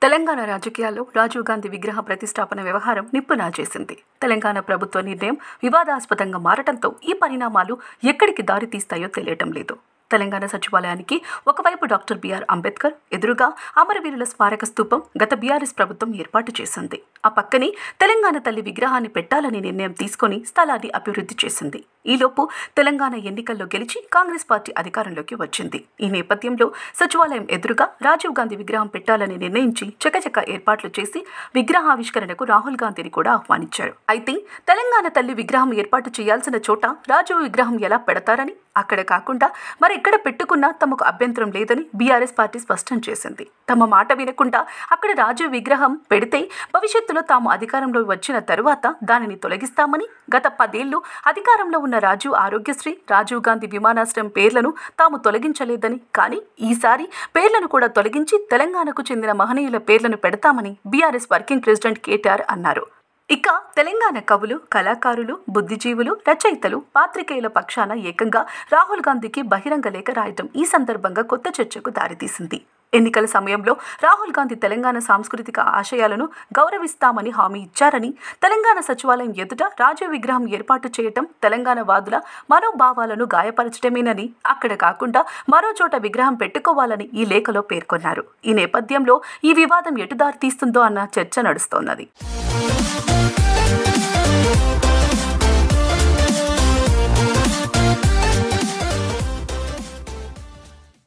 తెలంగాణ రాజకీయాల్లో రాజీవ్ గాంధీ విగ్రహ ప్రతిష్టాపన వ్యవహారం నిప్పునా చేసింది. తెలంగాణ ప్రభుత్వ నిర్ణయం వివాదాస్పదంగా మారటంతో ఈ పరిణామాలు ఎక్కడికి దారి తీస్తాయో తెలియటం లేదు. తెలంగాణ సచివాలయానికి ఒకవైపు డాక్టర్ బిఆర్ అంబేద్కర్, ఎదురుగా అమరవీరుల స్మారక స్తూపం గత బీఆర్ఎస్ ప్రభుత్వం ఏర్పాటు చేసింది. ఆ పక్కనే తెలంగాణ తల్లి విగ్రహాన్ని పెట్టాలని నిర్ణయం తీసుకొని స్థలాన్ని అభివృద్ధి చేసింది. ఈలోపు తెలంగాణ ఎన్నికల్లో గెలిచి కాంగ్రెస్ పార్టీ అధికారంలోకి వచ్చింది. ఈ నేపథ్యంలో సచివాలయం ఎదురుగా రాజీవ్ గాంధీ విగ్రహం పెట్టాలని నిర్ణయించి చకచక ఏర్పాట్లు చేసి విగ్రహావిష్కరణకు రాహుల్ గాంధీని కూడా ఆహ్వానించారు. అయితే తెలంగాణ తల్లి విగ్రహం ఏర్పాటు చేయాల్సిన చోట రాజీవ్ విగ్రహం ఎలా పెడతారని, అక్కడ కాకుండా మరెక్కడ పెట్టుకున్నా తమకు అభ్యంతరం లేదని బీఆర్ఎస్ పార్టీ స్పష్టం చేసింది. తమ మాట వినకుండా అక్కడ రాజీవ్ విగ్రహం పెడితే భవిష్యత్తులో తాము అధికారంలో వచ్చిన తరువాత దానిని తొలగిస్తామని, గత 10 ఏళ్లు అధికారంలో ఉన్న రాజీవ్ ఆరోగ్యశ్రీ, రాజీవ్ గాంధీ విమానాశ్రయం పేర్లను తాము తొలగించలేదని, కానీ ఈసారి పేర్లను కూడా తొలగించి తెలంగాణకు చెందిన మహనీయుల పేర్లను పెడతామని బీఆర్ఎస్ వర్కింగ్ ప్రెసిడెంట్ కేటీఆర్ అన్నారు. ఇక తెలంగాణ కవులు, కళాకారులు, బుద్ధిజీవులు, రచయితలు, పాత్రికేయుల పక్షాన ఏకంగా రాహుల్ గాంధీకి బహిరంగ లేఖ రాయటం ఈ సందర్భంగా కొత్త చర్చకు దారితీసింది. ఎన్నికల సమయంలో రాహుల్ గాంధీ తెలంగాణ సాంస్కృతిక ఆశయాలను గౌరవిస్తామని హామీ ఇచ్చారని, తెలంగాణ సచివాలయం ఎదుట రాజీవ్ విగ్రహం ఏర్పాటు చేయటం తెలంగాణ వాదుల మనోభావాలను గాయపరచడమేనని, అక్కడ కాకుండా మరో చోట విగ్రహం పెట్టుకోవాలని ఈ లేఖలో పేర్కొన్నారు. ఈ నేపథ్యంలో ఈ వివాదం ఎటు దారి తీస్తుందో అన్న చర్చ నడుస్తోన్నది.